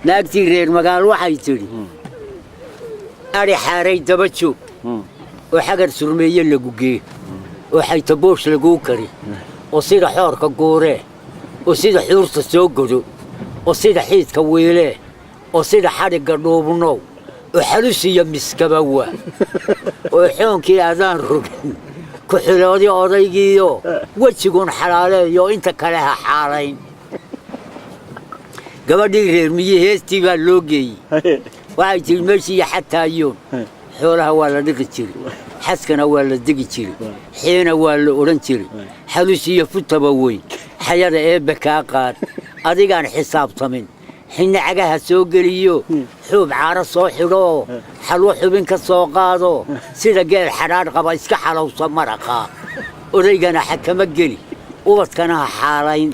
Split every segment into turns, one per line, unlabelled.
naagtii reer magaalo waxay tidhi ari xaaray daba joog oo xagar surmeeye lagu geeyo oo xayta boosh laguu kari oo sida xoorka gooree oo sida xuurta soo godo oo sida xiidka weelee oo sida xadhigga dhuubnow oo xalus iyo miskaba waa oo xoonkii adaan rogin ku xiloodii odaygiiyo wejiguun xalaaleeyo inta kale ha xaalayn gabadhii reer miyi heestii baa loo geeyey waxay tihi meeshiiyo xataayoon xoolaha waa la dhiqi jiray xaskana waa la degi jiray xiina waa la odhan jiray xalus iyo futaba weyn xayada eebbe kaa qaad adigaan xisaabtamin xinna cagaha soo geliyo xuub caaro soo xidhoo xalwo xubin ka soo qaado sida geel xadhaadh qaba iska xalowsa maraqaa odaygana xakama geli ubadkana ha xaalayn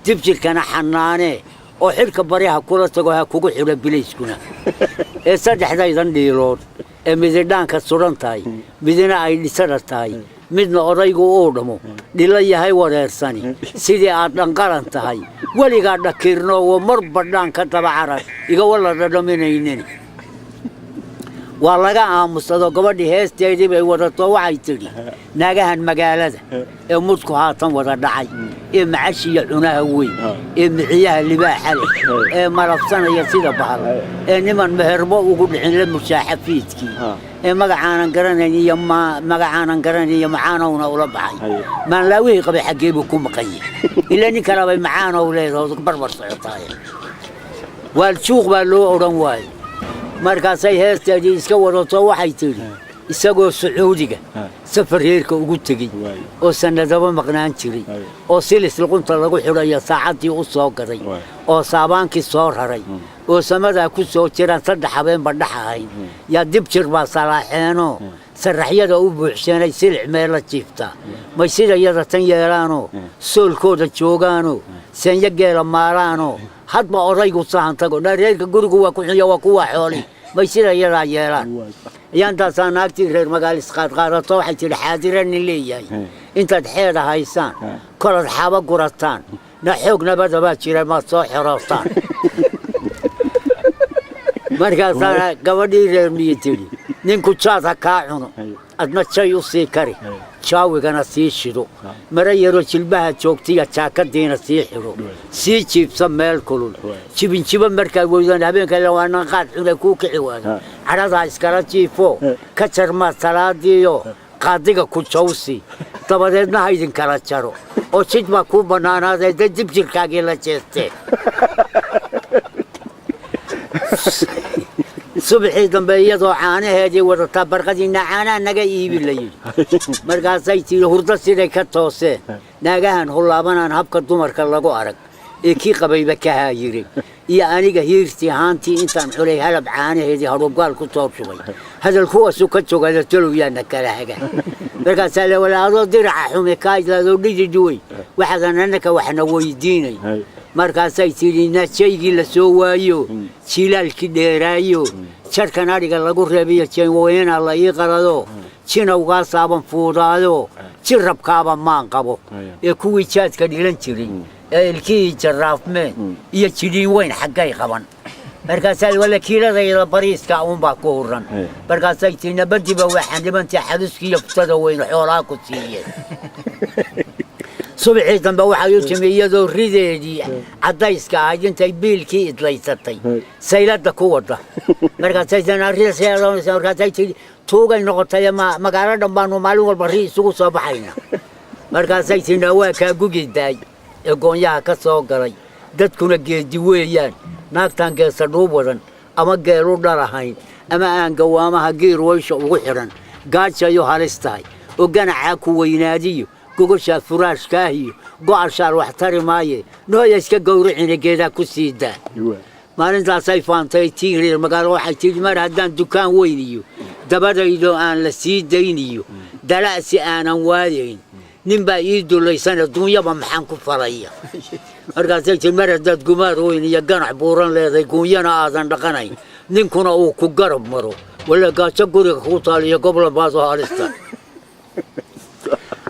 dibjirkana xanaanee oo xidhka bariha kula tago ha kugu xidho bilayskuna ee saddexdaydan dhiilood ee mididhaanka suran tahay midina ay dhisada tahay midna odaygu uu dhamo dhilo yahay wareersani sidii aad dhanqaran tahay weligaa dhakiirnoowo marba dhaan ka daba carar iga walla dhadhaminaynani waa laga aamusado gabadhii heesteedii bay wadato waxay tidhi naagahan magaalada ee mudku haatan wada dhacay ee macashiya cunaha weyn ee miciyaha libaaxa leh ee malabsanaya sida bahal ee niman meherbo ugu dhicin la mushaaxa fiidkii ee magacaanan garanayn iyo macaanowna ula baxay maanlaawihii qabay xaggee buu ku maqan yahay ilaa nin kale bay macaanow leedaho barbar socotaay waaljuuq baa loo odhan waaye markaasay heesteedii iska wadato waxay tidhi isagoo sacuudiga safar reerka ugu tegey oo sannadaba maqnaan jiray oo silis luqunta lagu xidhayo saacaddii u soo gaday oo saabaankii soo raray oo samadaa ku soo jiraan 3 habeenba dhax ahayn yaa dib jir baa salaaxeenoo sarraxyada u buuxsanay silic meela jiifta may sida yada tan yeelaanoo soolkooda joogaanoo sanya geela maalaanoo hadba odaygu sahan tago reerka gurigu waa ku xiyo waa kuwa xooli may sida yada yeelaan yaantaasaa naagtii reer magaalis qaadqaadato waxay tidhi xaadirani leeyahay intaad xeeda haysaan kolad xaba gurataan na xoog nabada baa jira maad soo xerootaan markaasaa gabadhii reer miyi tidhi ninku jaad ha kaa cuno adna jay u sii kari jaawigana sii shido mara yaroo jilbaha joogtiya jaakadiina sii xidho sii jiibsa meel kulul jibinjibo markaad weydaan habeenka lawaanan qaad xune kuu kici waaga cadhadaa iskala jiifo ka jarmaad salaadiiyo qaadiga ku jawsi dabadeedna ha idinkala jaro oo jid baa kuu bannaanaadee dad dib jirkaagii la jeestee subaxii dambe iyadoo caanaheedii wadataa barqadiina caanaha naga iibi la yidhi markaasay tihi hurdo siday ka tooseen naagahan hullaabanaan habka dumarka lagu arag ee kii qabayba ka haayiray iyo aniga hiirtii haantii intaan xulay halab caanaheedii hadhubgaal ku soo shubay hadal kuwaasu ka jogada tolowyaana kala haga markaasaa le walaadoo diraca xume kaa idlaadoo dhidid wey waxaadan annaka waxna weydiinay markaasay tidhi najaygii la soo waayo jilaalkii dheeraayo jarkan adhiga lagu reebiyo jeenweyna la ii qalado jinawgaa saaban fuudaayo jirrabkaaba maan qabo ee kuwii jaadka dhilan jiray ee ilkihii jarraafmeen iyo jidhiin weyn xaggay qaban markaasaa wala kiiladayda bariiska uunbaa ku huran markaasay tihi nabadiba waxaan dhibantii xaduskiiyo futada weyn xoolaa ku siiyeen subaxii dambe waxay u timi iyadoo rideedii caddayska ahayd intay biilkii idlaysatay saylada ku wada markaasay tihi tuugay noqotay magaalo dhan baanu maalin walba ri isugu soo baxayna markaasay tihi waa kaa gugidaay ee goonyaha ka soo galay dadkuna geedi weeyaan naagtaan geesa dhuub wadan ama geelu dhalahayn ama aan gawaamaha giir weysha ugu xidhan gaajayo halis tahay oo ganacaa ku weynaadiyo gogoshaa furaashkaahiyo go'ashaal wax tari maaye nooya iska gowricina geedaa ku sii daa maalintaasay faantay tii reer magaalo waxay tidhi mar haddaan dukaan weyniyo dabadaydoo aan la sii dayniyo dala'si aanan waadayn ninbaa ii dulaysan adduunyaba maxaan ku falaya markaasay tidhi mar haddaad gumaad weyn iyo ganac buuran leeday guunyana aadan dhaqanayn ninkuna uu ku garab maro walla gaajo guriga kuu taaliyo gobla baasoo halista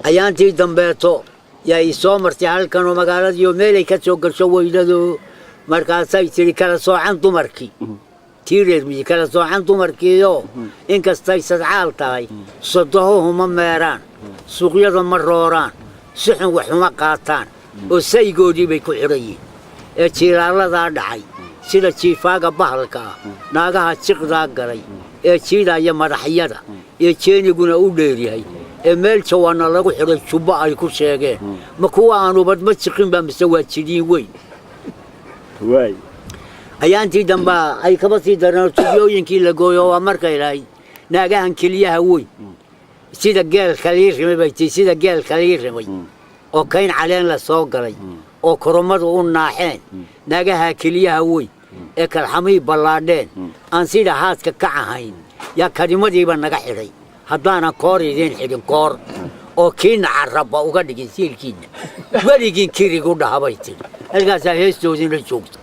ayaantii dambeeto yaa ii soo martay halkanoo magaaladiiyo meelay ka soo gasho weydado markaasay tiri kala soocan dumarkii tiireer miyay kala soocan dumarkiiyo inkastay sadcaal tahay sodohuma meeraan suuqyada ma rooraan sixun waxuma qaataan oo saygoodii bay ku xidhayiin ee jiilaalada dhacay sida jiifaaga bahalka ah naagaha jiqdaa galay ee jiidaya madaxyada ee jeeniguna u dheeryahay ee meel jawaana lagu xidhay jubbo ay ku sheegeen ma kuwa aan ubad ma jiqin baa mise waa jidiin weyn
waay
ayaantii damba ay kaba sii dareen tubyooyinkii la gooyo waa markay lahayd naagahan keliyaha weyn sida geel kalii rimay bay tii sida geel kalii rimay oo kayn caleen la soo galay oo koromadu u naaxeen naagaha keliyaha weyn ee kalxamii ballaadheen aan sida haaska ka ahayn yaa kadimadiiba naga xidhay haddaanan koor idiin xidhin koor oo kiina carrabba uga dhigin siilkiinna weligiin kirigu dhahabay tiri halkaasaa heestoodiina joogta